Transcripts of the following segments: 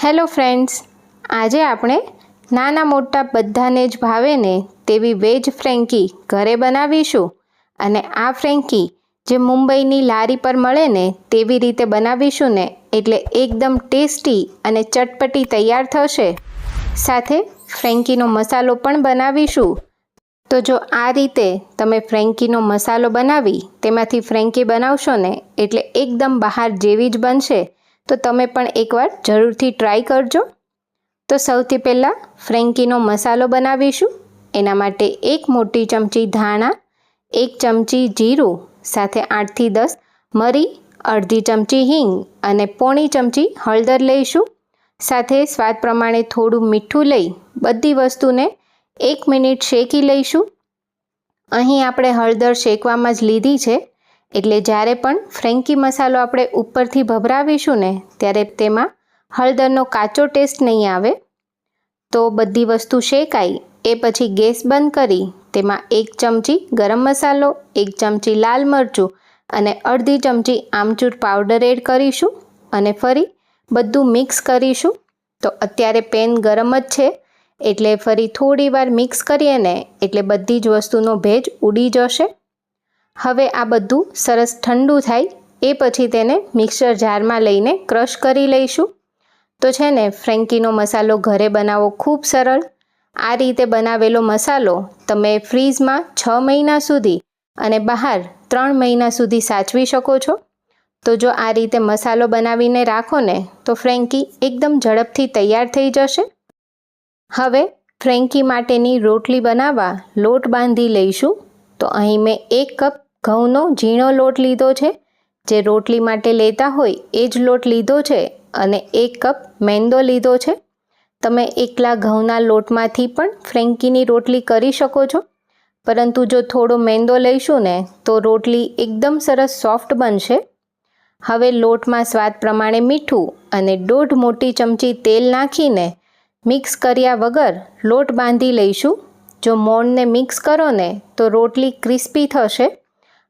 Hello friends, આજે આપણે નાના મોટા બધાને જ ભાવે ને તેવી વેજ ફ્રેન્કી ઘરે બનાવીશું. અને આ ફ્રેન્કી જે મુંબઈની લારી પર મળે ને તેવી રીતે બનાવીશું ને એટલે એકદમ ટેસ્ટી અને ચટપટી તૈયાર થશે. સાથે ફ્રેન્કીનો મસાલો પણ બનાવીશું. તો જો આ રીતે તમે ફ્રેન્કીનો મસાલો બનાવી તેમાંથી ફ્રેન્કી બનાવશો ને એટલે એકદમ બહાર જેવી જ બનશે. તો તમે પણ એકવાર જરૂરથી ટ્રાય કરજો. તો સૌથી પહેલાં ફ્રેન્કીનો મસાલો બનાવીશું. એના માટે 1 મોટી ચમચી ધાણા, 1 ચમચી જીરું, સાથે 8 થી 10 મરી, અડધી ચમચી હિંગ અને પોણી ચમચી હળદર લઈશું. સાથે સ્વાદ પ્રમાણે થોડું મીઠું લઈ બધી વસ્તુને 1 મિનિટ શેકી લઈશું. અહીં આપણે હળદર શેકવામાં જ લીધી છે, એટલે જ્યારે પણ ફ્રેન્કી મસાલો આપણે ઉપરથી ભભરાવીશું ને ત્યારે તેમાં હળદરનો કાચો ટેસ્ટ નહીં આવે. તો બધી વસ્તુ શેકાઈ એ પછી ગેસ બંધ કરી તેમાં 1 ચમચી ગરમ મસાલો, 1 ચમચી લાલ મરચું અને અડધી ચમચી આમચૂર પાવડર એડ કરીશું અને ફરી બધું મિક્સ કરીશું. તો અત્યારે પેન ગરમ જ છે, એટલે ફરી થોડી વાર મિક્સ કરીએ ને એટલે બધી જ વસ્તુનો ભેજ ઉડી જશે. હવે આ બધું સરસ ઠંડુ થાય એ પછી તેને મિક્સર જારમાં લઈને ક્રશ કરી લઈશું. તો છે ને ફ્રેન્કીનો મસાલો ઘરે બનાવવો ખૂબ સરળ. આ રીતે બનાવેલો મસાલો તમે ફ્રીઝમાં 6 મહિના સુધી અને બહાર 3 મહિના સુધી સાચવી શકો છો. તો જો આ રીતે મસાલો બનાવીને રાખો ને તો ફ્રેન્કી એકદમ ઝડપથી તૈયાર થઈ જશે. હવે ફ્રેન્કી માટેની રોટલી બનાવવા લોટ બાંધી લઈશું. તો અહીં મેં 1 કપ ઘઉંનો ઝીણો લોટ લીધો છે. જે રોટલી માટે લેતા હોય એ જ લોટ લીધો છે અને 1 કપ મેંદો લીધો છે. તમે એકલા ઘઉંના લોટમાંથી પણ ફ્રેન્કીની રોટલી કરી શકો છો, પરંતુ જો થોડો મેંદો લઈશું ને તો રોટલી એકદમ સરસ સોફ્ટ બનશે. હવે લોટમાં સ્વાદ પ્રમાણે મીઠું અને 1.5 મોટી ચમચી તેલ નાખીને મિક્સ કર્યા વગર લોટ બાંધી લઈશું. જો મોણને મિક્સ કરો ને તો રોટલી ક્રિસ્પી થશે.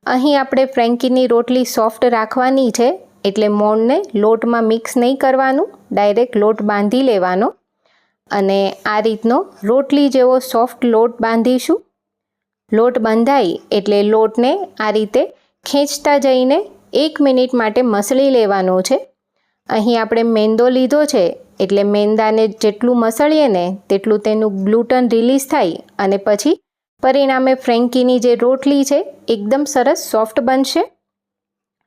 અહીં આપણે ફ્રેન્કીની રોટલી સોફ્ટ રાખવાની છે, એટલે મોણને લોટમાં મિક્સ નહીં કરવાનું, ડાયરેક્ટ લોટ બાંધી લેવાનો અને આ રીતનો રોટલી જેવો સોફ્ટ લોટ બાંધીશું. લોટ બંધાય એટલે લોટને આ રીતે ખેંચતા જઈને 1 મિનિટ માટે મસળી લેવાનો છે. અહીં આપણે મેંદો લીધો છે, એટલે મેંદાને જેટલું મસળીએ ને તેટલું તેનું ગ્લુટન રિલીઝ થાય અને પછી પરિણામે ફ્રેન્કીની જે રોટલી છે એકદમ સરસ સોફ્ટ બનશે.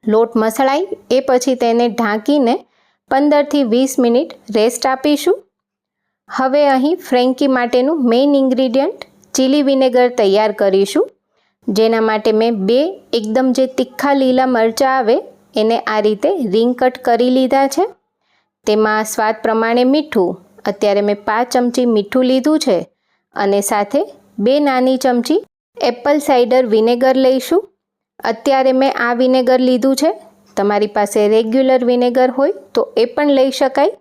લોટ મસળાય એ પછી તેને ઢાંકીને 15 થી 20 મિનિટ રેસ્ટ આપીશું. હવે અહીં ફ્રેન્કી માટેનું મેઇન ઇન્ગ્રીડિયન્ટ ચીલી વિનેગર તૈયાર કરીશું. જેના માટે મેં 2 એકદમ જે તીખા લીલા મરચાં આવે એને આ રીતે રિંગ કટ કરી લીધા છે. તેમાં સ્વાદ પ્રમાણે મીઠું, અત્યારે મેં 5 ચમચી મીઠું લીધું છે અને સાથે 2 નાની ચમચી એપલ સાઇડર વિનેગર લઈશું. અત્યારે મેં આ વિનેગર લીધું છે. તમારી પાસે રેગ્યુલર વિનેગર હોય તો એ પણ લઈ શકાય.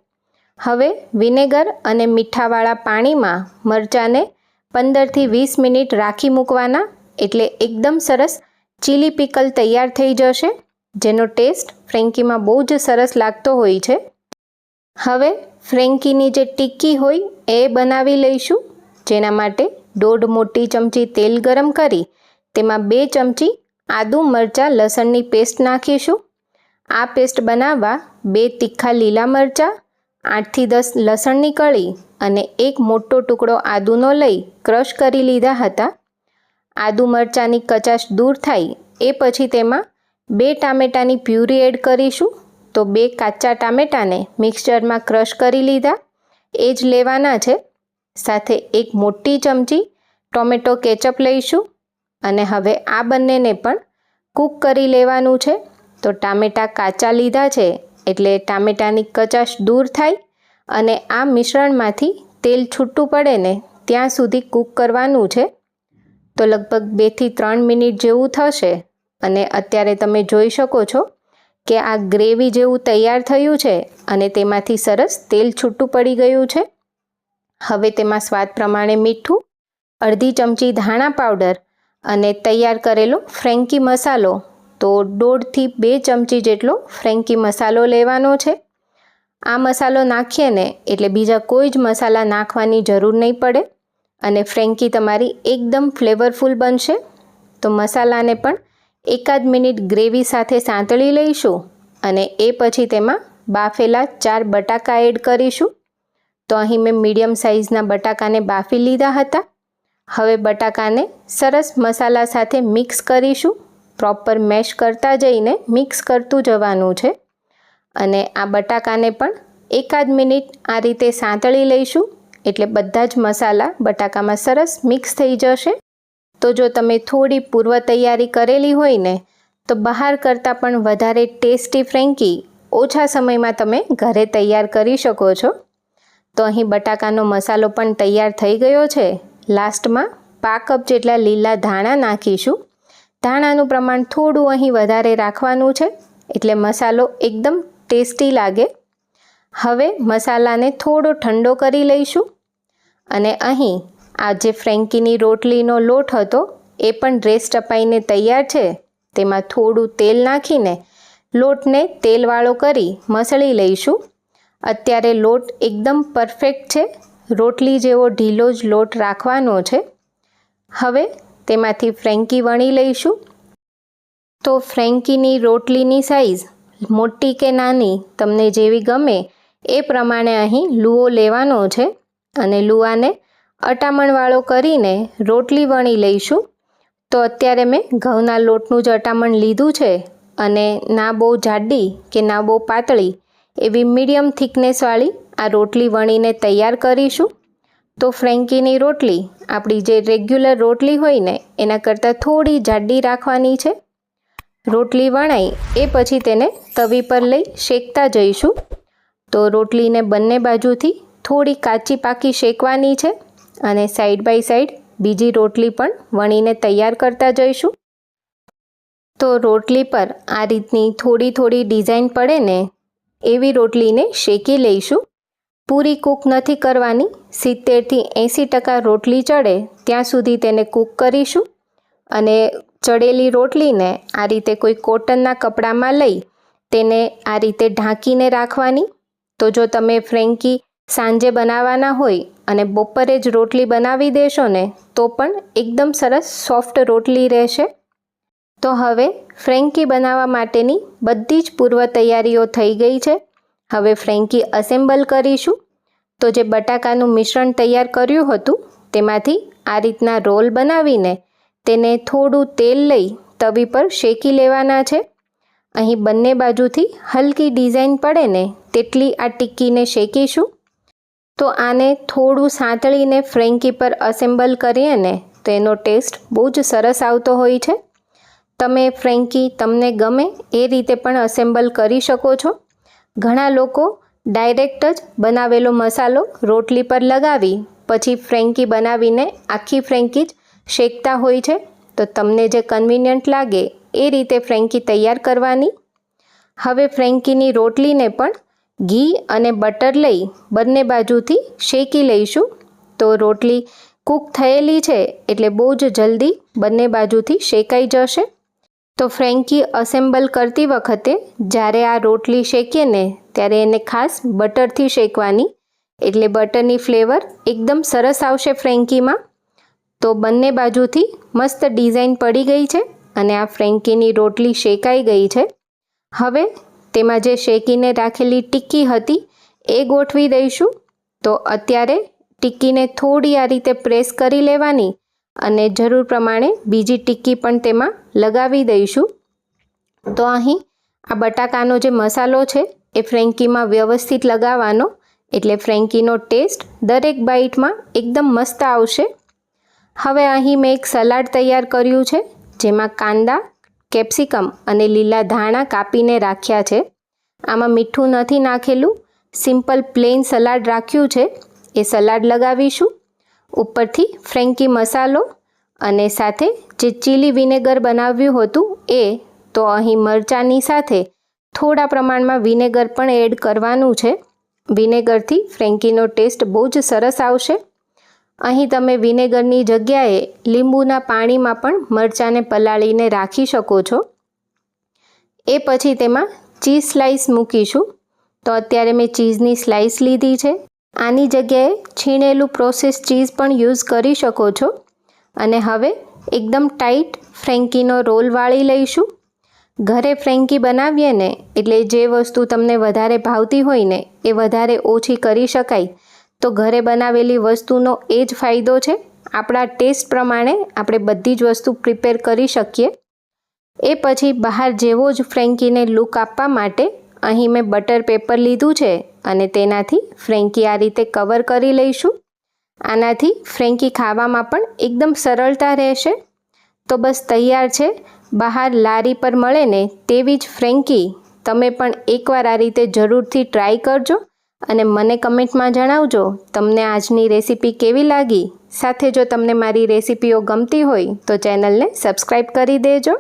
હવે વિનેગર અને મીઠાવાળા પાણીમાં મરચાંને 15 થી 20 મિનિટ રાખી મૂકવાના, એટલે એકદમ સરસ ચીલી પિકલ તૈયાર થઈ જશે, જેનો ટેસ્ટ ફ્રેન્કીમાં બહુ જ સરસ લાગતો હોય છે. હવે ફ્રેન્કીની જે ટિક્કી હોય એ બનાવી લઈશું. જેના માટે 1.5 મોટી ચમચી તેલ ગરમ કરી તેમાં 2 ચમચી આદુ મરચાં લસણની પેસ્ટ નાખીશું. આ પેસ્ટ બનાવવા 2 તીખા લીલા મરચાં, 8 થી 10 લસણની કળી અને 1 મોટો ટુકડો આદુનો લઈ ક્રશ કરી લીધા હતા. આદુ મરચાંની કચાશ દૂર થાય એ પછી તેમાં 2 ટામેટાની પ્યુરી એડ કરીશું. તો 2 કાચા ટામેટાને મિક્સચરમાં ક્રશ કરી લીધા એ જ લેવાના છે. સાથે 1 મોટી ચમચી ટોમેટો કેચઅપ લઈશું અને હવે આ બંનેને પણ કૂક કરી લેવાનું છે. તો ટામેટાં કાચા લીધા છે એટલે ટામેટાની કચાશ દૂર થાય અને આ મિશ્રણમાંથી તેલ છૂટું પડે ને ત્યાં સુધી કૂક કરવાનું છે. તો લગભગ 2 થી 3 મિનિટ જેવું થશે અને અત્યારે તમે જોઈ શકો છો કે આ ગ્રેવી જેવું તૈયાર થયું છે અને તેમાંથી સરસ તેલ છૂટું પડી ગયું છે. હવે તેમાં સ્વાદ પ્રમાણે મીઠું, અડધી ચમચી ધાણા પાવડર અને તૈયાર કરેલો ફ્રેન્કી મસાલો, તો 1.5 થી 2 ચમચી જેટલો ફ્રેન્કી મસાલો લેવાનો છે. આ મસાલો નાખીએ ને એટલે બીજા કોઈ જ મસાલા નાખવાની જરૂર નહીં પડે અને ફ્રેન્કી તમારી એકદમ ફ્લેવરફુલ બનશે. તો મસાલાને પણ એકાદ મિનિટ ગ્રેવી સાથે સાંતળી લઈશું અને એ પછી તેમાં બાફેલા 4 બટાકા એડ કરીશું. તો અહીં મેં મીડિયમ સાઇઝના બટાકાને બાફી લીધા હતા. હવે બટાકાને સરસ મસાલા સાથે મિક્સ કરીશું. પ્રોપર મેશ કરતા જઈને મિક્સ કરતું જવાનું છે અને આ બટાકાને પણ એકાદ મિનિટ આ રીતે સાંતળી લઈશું એટલે બધા જ મસાલા બટાકામાં સરસ મિક્સ થઈ જશે. તો જો તમે થોડી પૂર્વ તૈયારી કરેલી હોય ને તો બહાર કરતાં પણ વધારે ટેસ્ટી ફ્રેન્કી ઓછા સમયમાં તમે ઘરે તૈયાર કરી શકો છો. તો અહીં બટાકાનો મસાલો પણ તૈયાર થઈ ગયો છે. લાસ્ટમાં 1/2 કપ જેટલા લીલા ધાણા નાખીશું. ધાણાનું પ્રમાણ થોડું અહીં વધારે રાખવાનું છે એટલે મસાલો એકદમ ટેસ્ટી લાગે. હવે મસાલાને થોડો ઠંડો કરી લઈશું અને અહીં આ જે ફ્રેન્કીની રોટલીનો લોટ હતો એ પણ રેસ્ટ અપાઈને તૈયાર છે. તેમાં થોડું તેલ નાખીને લોટને તેલવાળો કરી મસળી લઈશું. અત્યારે લોટ એકદમ પરફેક્ટ છે. રોટલી જેવો ઢીલો જ લોટ રાખવાનો છે. હવે તેમાંથી ફ્રેન્કી વણી લઈશું. તો ફ્રેન્કીની રોટલીની સાઈઝ મોટી કે નાની તમને જેવી ગમે એ પ્રમાણે અહીં લુઓ લેવાનો છે અને લુઆને અટામણવાળો કરીને રોટલી વણી લઈશું. તો અત્યારે મેં ઘઉંના લોટનું જ અટામણ લીધું છે અને ના બહુ જાડી કે ના બહુ પાતળી એવી મીડિયમ થિકનેસવાળી આ રોટલી વણીને તૈયાર કરીશું. તો ફ્રેન્કીની રોટલી આપણી જે રેગ્યુલર રોટલી હોય ને એના કરતાં થોડી જાડી રાખવાની છે. રોટલી વણાઈ એ પછી તેને તવી પર લઈ શેકતા જઈશું. તો રોટલીને બંને બાજુથી થોડી કાચી પાકી શેકવાની છે અને સાઈડ બાય સાઈડ બીજી રોટલી પણ વણીને તૈયાર કરતા જઈશું. તો રોટલી પર આ રીતની થોડી થોડી ડિઝાઇન પડે ને એવી રોટલીને શેકી લઈશું. પૂરી કૂક નથી કરવાની. 70થી 80% રોટલી ચડે ત્યાં સુધી તેને કૂક કરીશું અને ચડેલી રોટલીને આ રીતે કોઈ કોટનના કપડામાં લઈ તેને આ રીતે ઢાંકીને રાખવાની. તો જો તમે ફ્રેન્કી સાંજે બનાવવાના હોય અને બપોરે જ રોટલી બનાવી દેશો ને તો પણ એકદમ સરસ સોફ્ટ રોટલી રહેશે. તો હવે ફ્રેન્કી બનાવવા માટેની બધી જ પૂર્વ તૈયારીઓ થઈ ગઈ છે. હવે ફ્રેન્કી અસેમ્બલ કરીશું. તો જે બટાકાનું મિશ્રણ તૈયાર કર્યું હતું તેમાંથી આ રીતના રોલ બનાવીને તેને થોડું તેલ લઈ તવી પર શેકી લેવાના છે. અહીં બંને બાજુથી હલકી ડિઝાઇન પડે ને તેટલી આ ટિક્કીને શેકીશું. તો આને થોડું સાંતળીને ફ્રેન્કી પર અસેમ્બલ કરીએ ને તો એનો ટેસ્ટ બહુ જ સરસ આવતો હોય છે. તમે ફ્રેન્કી તમને ગમે એ રીતે પણ અસેમ્બલ કરી શકો છો. ઘણા લોકો ડાયરેક્ટ જ બનાવેલો મસાલો રોટલી પર લગાવી પછી ફ્રેન્કી બનાવીને આખી ફ્રેન્કી જ શેકતા હોય છે. તો તમને જે કન્વિનિયન્ટ લાગે એ રીતે ફ્રેન્કી તૈયાર કરવાની. હવે ફ્રેન્કીની રોટલીને પણ ઘી અને બટર લઈ બંને બાજુથી શેકી લઈશું. તો રોટલી કૂક થયેલી છે એટલે બહુ જ જલ્દી બંને બાજુથી શેકાઈ જશે. તો ફ્રેન્કી અસેમ્બલ કરતી વખતે જ્યારે આ રોટલી શેકીએ ને ત્યારે એને ખાસ બટરથી શેકવાની એટલે બટરની ફ્લેવર એકદમ સરસ આવશે ફ્રેન્કીમાં. તો બંને બાજુથી મસ્ત ડિઝાઇન પડી ગઈ છે અને આ ફ્રેન્કીની રોટલી શેકાઈ ગઈ છે. હવે તેમાં જે શેકીને રાખેલી ટિક્કી હતી એ ગોઠવી દઈશું. તો અત્યારે ટિક્કીને થોડી આ રીતે પ્રેસ કરી લેવાની અને જરૂર પ્રમાણે બીજી ટિક્કી પણ તેમાં લગાવી દઈશું. તો અહીં આ બટાકાનો જે મસાલો છે એ ફ્રેન્કીમાં વ્યવસ્થિત લગાવવાનો એટલે ફ્રેન્કીનો ટેસ્ટ દરેક બાઈટમાં એકદમ મસ્ત આવશે. હવે અહીં મેં એક સલાડ તૈયાર કર્યું છે જેમાં કાંદા, કેપ્સિકમ અને લીલા ધાણા કાપીને રાખ્યા છે. આમાં મીઠું નથી નાખેલું. સિમ્પલ પ્લેન સલાડ રાખ્યું છે. એ સલાડ લગાવીશું. ઉપરથી ફ્રેન્કી મસાલો અને સાથે જે ચીલી વિનેગર બનાવ્યું હતું એ. તો અહીં મરચાંની સાથે થોડા પ્રમાણમાં વિનેગર પણ એડ કરવાનું છે. વિનેગરથી ફ્રેન્કીનો ટેસ્ટ બહુ જ સરસ આવશે. અહીં તમે વિનેગરની જગ્યાએ લીંબુના પાણીમાં પણ મરચાંને પલાળીને રાખી શકો છો. એ પછી તેમાં ચીઝ સ્લાઈસ મૂકીશું. તો અત્યારે મેં ચીઝની સ્લાઇસ લીધી છે. આની જગ્યાએ છીણેલું પ્રોસેસ ચીઝ પણ યુઝ કરી શકો છો. અને હવે એકદમ ટાઈટ ફ્રેન્કીનો રોલ વાળી લઈશું. ઘરે ફ્રેન્કી બનાવીએ ને એટલે જે વસ્તુ તમને વધારે ભાવતી હોય ને એ વધારે ઓછી કરી શકાય. તો ઘરે બનાવેલી વસ્તુનો એ જ ફાયદો છે. આપણા ટેસ્ટ પ્રમાણે આપણે બધી જ વસ્તુ પ્રિપેર કરી શકીએ. એ પછી બહાર જેવો જ ફ્રેન્કીને લુક આપવા માટે અહીં મેં બટર પેપર લીધું છે અને તેનાથી ફ્રેન્કી આ રીતે કવર કરી લઈશું. આનાથી ફ્રેન્કી ખાવામાં પણ એકદમ સરળતા રહેશે. તો બસ તૈયાર છે. બહાર લારી પર મળે ને તેવી જ ફ્રેન્કી તમે પણ એકવાર આ રીતે જરૂરથી ટ્રાય કરજો અને મને કમેન્ટમાં જણાવજો તમને આજની રેસીપી કેવી લાગી. સાથે જો તમને મારી રેસીપીઓ ગમતી હોય તો ચેનલને સબસ્ક્રાઈબ કરી દેજો.